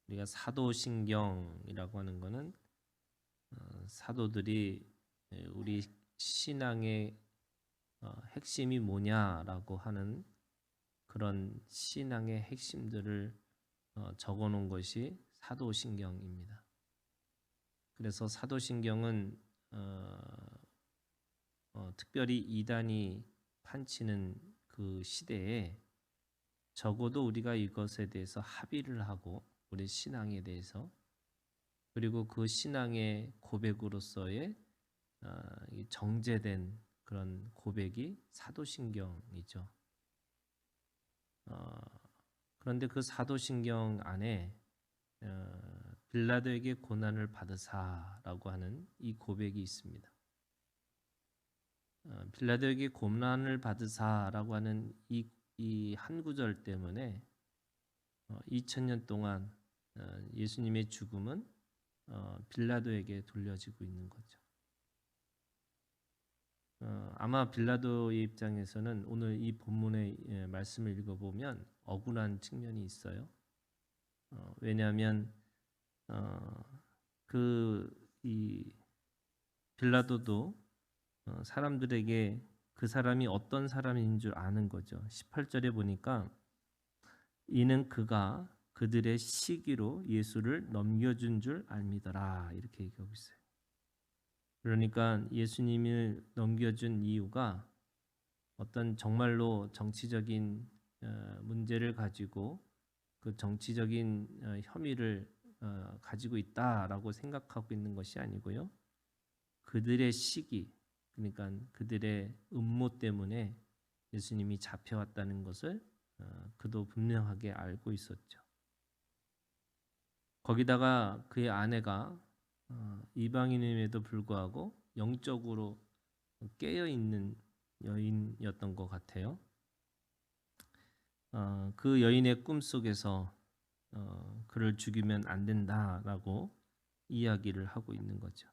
우리가 사도신경이라고 하는 것은 사도들이 우리 신앙의 핵심이 뭐냐라고 하는 그런 신앙의 핵심들을 적어놓은 것이 사도신경입니다. 그래서 사도신경은 특별히 이단이 판치는 그 시대에 적어도 우리가 이것에 대해서 합의를 하고 우리 신앙에 대해서 그리고 그 신앙의 고백으로서의 정제된 그런 고백이 사도신경이죠. 그런데 그 사도신경 안에 빌라도에게 고난을 받으사라고 하는 이 고백이 있습니다. 빌라도에게 고난을 받으사라고 하는 이 한 구절 때문에 2000년 동안 예수님의 죽음은 빌라도에게 돌려지고 있는 거죠. 아마 빌라도의 입장에서는 오늘 이 본문의 말씀을 읽어보면 억울한 측면이 있어요. 왜냐하면 이 빌라도도 사람들에게 그 사람이 어떤 사람인 줄 아는 거죠. 18절에 보니까 이는 그가 그들의 시기로 예수를 넘겨준 줄 알미더라 이렇게 얘기하고 있어요. 그러니까 예수님을 넘겨준 이유가 어떤 정말로 정치적인 문제를 가지고 그 정치적인 혐의를 가지고 있다라고 생각하고 있는 것이 아니고요. 그들의 시기, 그러니까 그들의 음모 때문에 예수님이 잡혀왔다는 것을 그도 분명하게 알고 있었죠. 거기다가 그의 아내가 이방인임에도 불구하고 영적으로 깨어있는 여인이었던 것 같아요. 그 여인의 꿈속에서 그를 죽이면 안 된다라고 이야기를 하고 있는 거죠.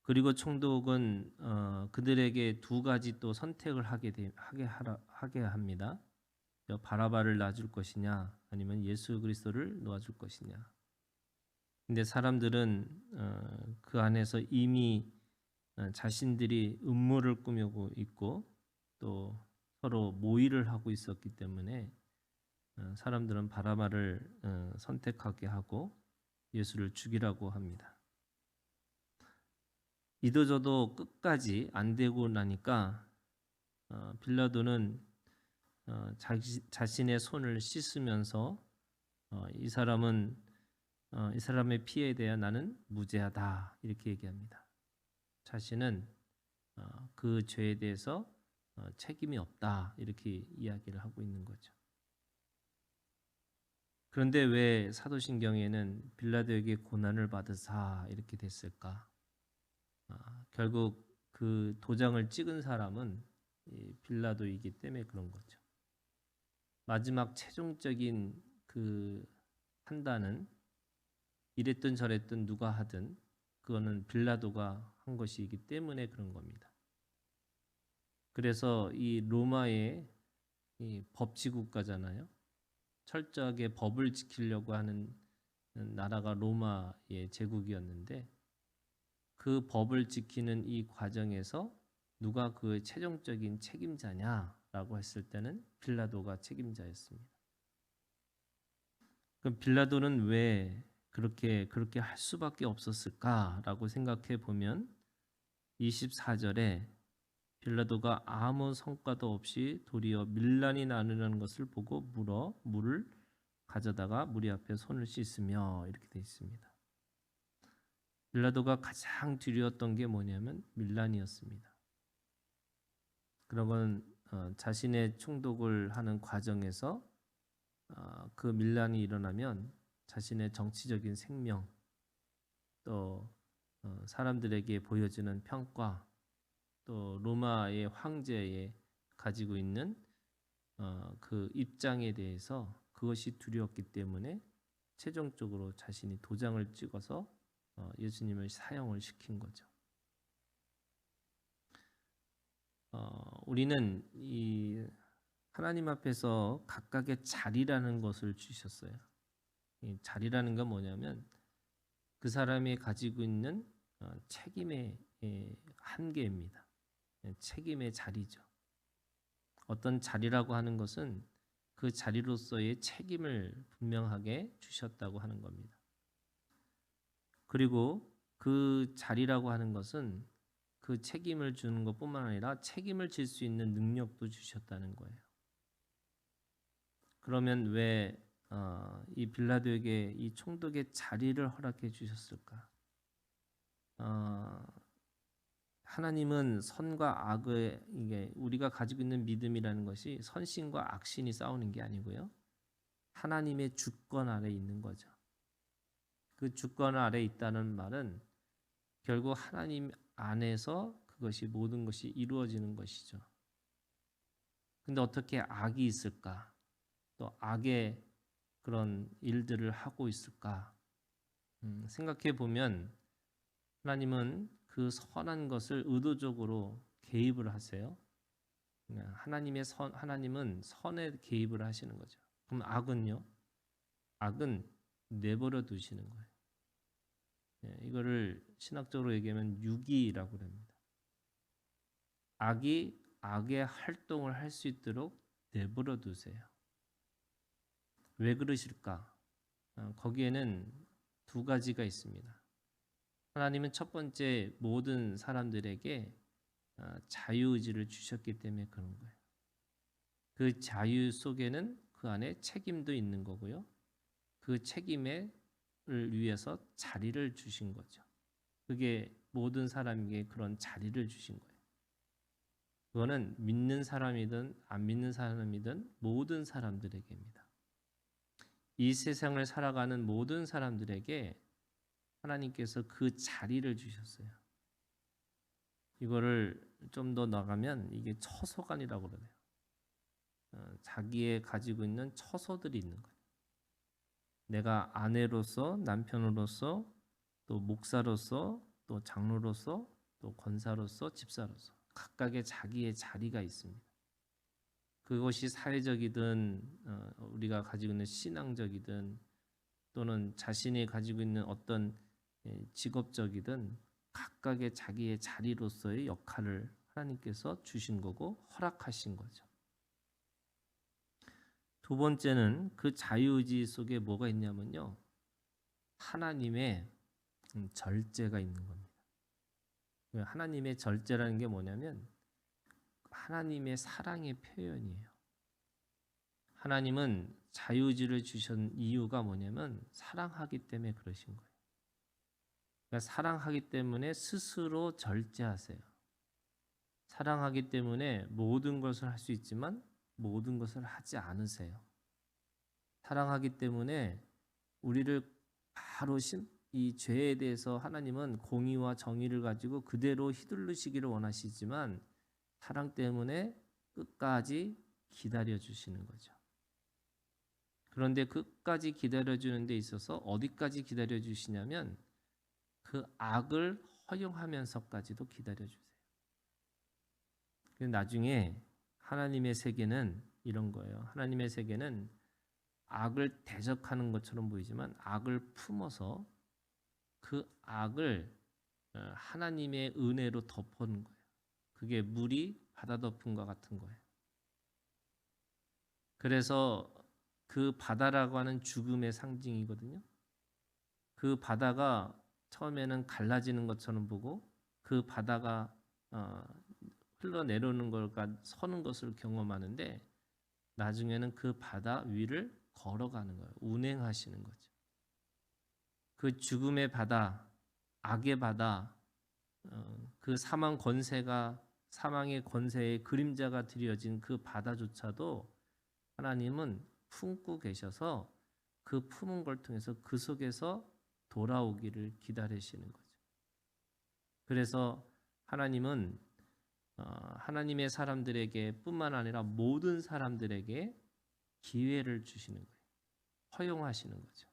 그리고 총독은 그들에게 두 가지 또 선택을 하게 합니다. 바라바를 놔줄 것이냐 아니면 예수 그리스도를 놓아줄 것이냐. 근데 사람들은 그 안에서 이미 자신들이 음모를 꾸미고 있고 또 서로 모의를 하고 있었기 때문에 사람들은 바라바를 선택하게 하고 예수를 죽이라고 합니다. 이도저도 끝까지 안 되고 나니까 빌라도는 자신의 손을 씻으면서 이 사람의 피해에 대해 나는 무죄하다 이렇게 얘기합니다. 자신은 그 죄에 대해서 책임이 없다 이렇게 이야기를 하고 있는 거죠. 그런데 왜 사도신경에는 빌라도에게 고난을 받으사 이렇게 됐을까? 결국 그 도장을 찍은 사람은 빌라도이기 때문에 그런 거죠. 마지막 최종적인 그 판단은 이랬든 저랬든 누가 하든 그거는 빌라도가 한 것이기 때문에 그런 겁니다. 그래서 이 로마의 이 법치국가잖아요. 철저하게 법을 지키려고 하는 나라가 로마의 제국이었는데 그 법을 지키는 이 과정에서 누가 그 최종적인 책임자냐라고 했을 때는 빌라도가 책임자였습니다. 그럼 빌라도는 왜 그렇게 할 수밖에 없었을까라고 생각해 보면 24절에 빌라도가 아무 성과도 없이 도리어 밀란이 나누는 것을 보고 물을 가져다가 무리 앞에 손을 씻으며 이렇게 되어 있습니다. 빌라도가 가장 두려웠던 게 뭐냐면 밀란이었습니다. 그런 건 자신의 총독을 하는 과정에서 그 밀란이 일어나면 자신의 정치적인 생명 또 사람들에게 보여지는 평가 또 로마의 황제에 가지고 있는 그 입장에 대해서 그것이 두려웠기 때문에 최종적으로 자신이 도장을 찍어서 예수님을 사형을 시킨 거죠. 우리는 이 하나님 앞에서 각각의 자리라는 것을 주셨어요. 이 자리라는 건 뭐냐면 그 사람이 가지고 있는 책임의 한계입니다. 책임의 자리죠. 어떤 자리라고 하는 것은 그 자리로서의 책임을 분명하게 주셨다고 하는 겁니다. 그리고 그 자리라고 하는 것은 그 책임을 주는 것뿐만 아니라 책임을 질 수 있는 능력도 주셨다는 거예요. 그러면 왜 이 빌라도에게 이 총독의 자리를 허락해 주셨을까? 하나님은 선과 악의 이게 우리가 가지고 있는 믿음이라는 것이 선신과 악신이 싸우는 게 아니고요. 하나님의 주권 아래 있는 거죠. 그 주권 아래 있다는 말은 결국 하나님 안에서 그것이 모든 것이 이루어지는 것이죠. 근데 어떻게 악이 있을까? 또 악의 그런 일들을 하고 있을까? 생각해 보면 하나님은 그 선한 것을 의도적으로 개입을 하세요. 하나님은 선에 개입을 하시는 거죠. 그럼 악은요? 악은 내버려 두시는 거예요. 이거를 신학적으로 얘기하면 유기라고 합니다. 악이 악의 활동을 할 수 있도록 내버려 두세요. 왜 그러실까? 거기에는 두 가지가 있습니다. 하나님은 첫 번째 모든 사람들에게 자유의지를 주셨기 때문에 그런 거예요. 그 자유 속에는 그 안에 책임도 있는 거고요. 그 책임을 위해서 자리를 주신 거죠. 그게 모든 사람에게 그런 자리를 주신 거예요. 그거는 믿는 사람이든 안 믿는 사람이든 모든 사람들에게입니다. 이 세상을 살아가는 모든 사람들에게 하나님께서 그 자리를 주셨어요. 이거를 좀 더 나가면 이게 처소관이라고 그래요. 자기의 가지고 있는 처소들이 있는 거예요. 내가 아내로서, 남편으로서, 또 목사로서, 또 장로로서, 또 권사로서, 집사로서 각각의 자기의 자리가 있습니다. 그것이 사회적이든 우리가 가지고 있는 신앙적이든 또는 자신이 가지고 있는 어떤 직업적이든 각각의 자기의 자리로서의 역할을 하나님께서 주신 거고 허락하신 거죠. 두 번째는 그 자유의지 속에 뭐가 있냐면요. 하나님의 절제가 있는 겁니다. 하나님의 절제라는 게 뭐냐면 하나님의 사랑의 표현이에요. 하나님은 자유의지를 주신 이유가 뭐냐면 사랑하기 때문에 그러신 거예요. 그러니까 사랑하기 때문에 스스로 절제하세요. 사랑하기 때문에 모든 것을 할 수 있지만 모든 것을 하지 않으세요. 사랑하기 때문에 우리를 바로 이 죄에 대해서 하나님은 공의와 정의를 가지고 그대로 휘둘르시기를 원하시지만 사랑 때문에 끝까지 기다려 주시는 거죠. 그런데 끝까지 기다려 주는 데 있어서 어디까지 기다려 주시냐면 그 악을 허용하면서까지도 기다려 주세요. 나중에 하나님의 세계는 이런 거예요. 하나님의 세계는 악을 대적하는 것처럼 보이지만 악을 품어서 그 악을 하나님의 은혜로 덮어놓은 거예요. 그게 물이 바다 덮음과 같은 거예요. 그래서 그 바다라고 하는 죽음의 상징이거든요. 그 바다가 처음에는 갈라지는 것처럼 보고 그 바다가 흘러내려오는 것과 서는 것을 경험하는데 나중에는 그 바다 위를 걸어가는 거예요. 운행하시는 거죠. 그 죽음의 바다, 악의 바다, 그 사망 권세가 사망의 권세의 그림자가 드려진 그 바다조차도 하나님은 품고 계셔서 그 품은 걸 통해서 그 속에서 돌아오기를 기다리시는 거죠. 그래서 하나님은 하나님의 사람들에게 뿐만 아니라 모든 사람들에게 기회를 주시는 거예요. 허용하시는 거죠.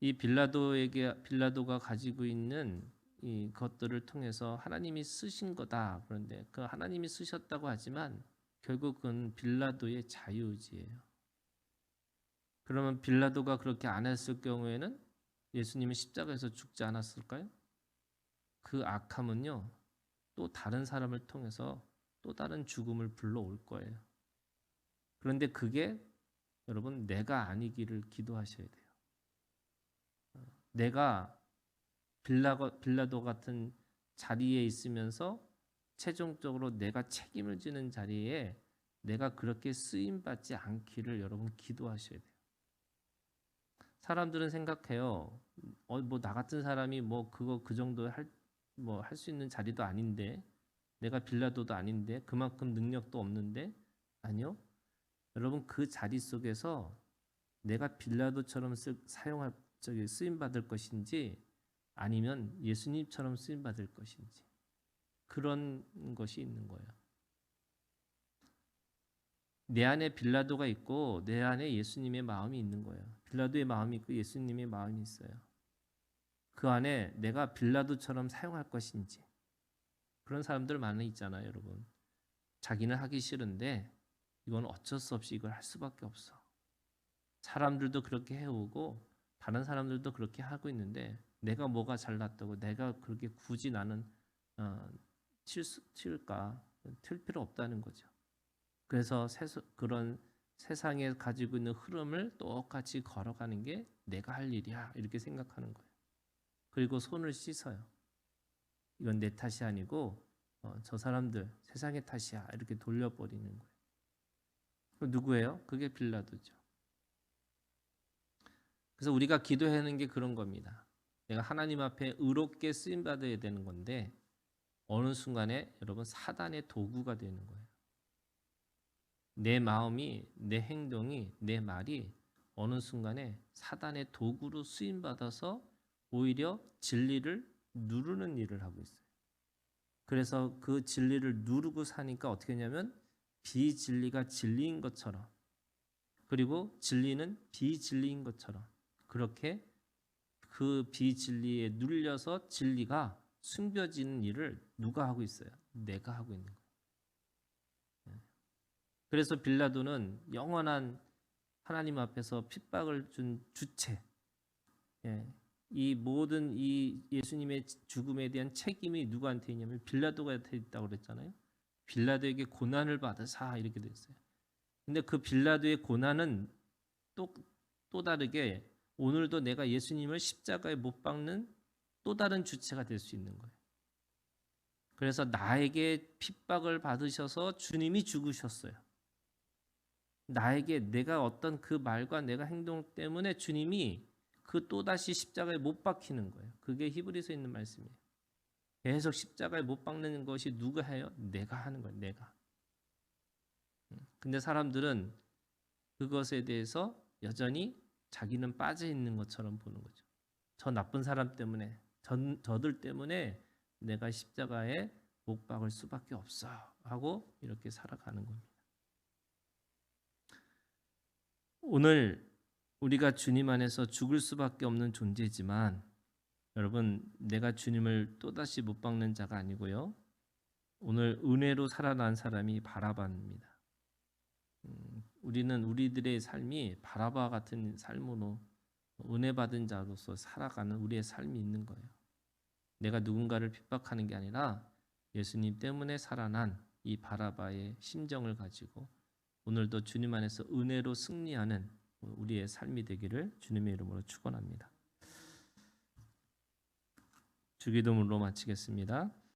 이 빌라도가 가지고 있는 이 것들을 통해서 하나님이 쓰신 거다. 그런데 그 하나님이 쓰셨다고 하지만 결국은 빌라도의 자유의지예요. 그러면 빌라도가 그렇게 안 했을 경우에는 예수님은 십자가에서 죽지 않았을까요? 그 악함은요, 또 다른 사람을 통해서 또 다른 죽음을 불러올 거예요. 그런데 그게 여러분 내가 아니기를 기도하셔야 돼요. 내가 빌라도 같은 자리에 있으면서 최종적으로 내가 책임을 지는 자리에 내가 그렇게 쓰임 받지 않기를 여러분 기도하셔야 돼요. 사람들은 생각해요. 뭐 나 같은 사람이 뭐 그거 그 정도 할 수 있는 자리도 아닌데, 내가 빌라도도 아닌데, 그만큼 능력도 없는데. 아니요. 여러분 그 자리 속에서 내가 빌라도처럼 사용할 쓰임 받을 것인지 아니면 예수님처럼 쓰임 받을 것인지 그런 것이 있는 거예요. 내 안에 빌라도가 있고 내 안에 예수님의 마음이 있는 거예요. 빌라도의 마음이 있고 예수님의 마음이 있어요. 그 안에 내가 빌라도처럼 사용할 것인지. 그런 사람들 많이 있잖아요, 여러분. 자기는 하기 싫은데 이건 어쩔 수 없이 이걸 할 수밖에 없어. 사람들도 그렇게 해오고 다른 사람들도 그렇게 하고 있는데 내가 뭐가 잘났다고 내가 그렇게 굳이 나는 튈까? 틀 필요 없다는 거죠. 그래서 그런 세상에 가지고 있는 흐름을 똑같이 걸어가는 게 내가 할 일이야 이렇게 생각하는 거예요. 그리고 손을 씻어요. 이건 내 탓이 아니고 저 사람들 세상의 탓이야 이렇게 돌려버리는 거예요. 누구예요? 그게 빌라도죠. 그래서 우리가 기도하는 게 그런 겁니다. 내가 하나님 앞에 의롭게 쓰임 받아야 되는 건데 어느 순간에 여러분 사단의 도구가 되는 거예요. 내 마음이, 내 행동이, 내 말이 어느 순간에 사단의 도구로 쓰임 받아서 오히려 진리를 누르는 일을 하고 있어요. 그래서 그 진리를 누르고 사니까 어떻게 하냐면 비진리가 진리인 것처럼, 그리고 진리는 비진리인 것처럼, 그렇게 그 비진리에 눌려서 진리가 숨겨지는 일을 누가 하고 있어요? 내가 하고 있는 거예요. 그래서 빌라도는 영원한 하나님 앞에서 핍박을 준 주체, 이 모든 이 예수님의 죽음에 대한 책임이 누구한테 있냐면 빌라도한테 있다고 그랬잖아요. 빌라도에게 고난을 받으사 이렇게 됐어요. 근데 그 빌라도의 고난은 또 다르게 오늘도 내가 예수님을 십자가에 못 박는 또 다른 주체가 될 수 있는 거예요. 그래서 나에게 핍박을 받으셔서 주님이 죽으셨어요. 나에게 내가 어떤 그 말과 내가 행동 때문에 주님이 그 또다시 십자가에 못 박히는 거예요. 그게 히브리서에 있는 말씀이에요. 계속 십자가에 못 박는 것이 누가 해요? 내가 하는 거예요. 내가. 근데 사람들은 그것에 대해서 여전히 자기는 빠져 있는 것처럼 보는 거죠. 저 나쁜 사람 때문에, 저들 때문에 내가 십자가에 못 박을 수밖에 없어 하고 이렇게 살아가는 겁니다. 오늘 우리가 주님 안에서 죽을 수밖에 없는 존재지만 여러분 내가 주님을 또다시 못 박는 자가 아니고요. 오늘 은혜로 살아난 사람이 바라바입니다. 우리는 우리들의 삶이 바라바 같은 삶으로 은혜 받은 자로서 살아가는 우리의 삶이 있는 거예요. 내가 누군가를 핍박하는 게 아니라 예수님 때문에 살아난 이 바라바의 심정을 가지고 오늘도 주님 안에서 은혜로 승리하는 우리의 삶이 되기를 주님의 이름으로 축원합니다. 주기도문으로 마치겠습니다.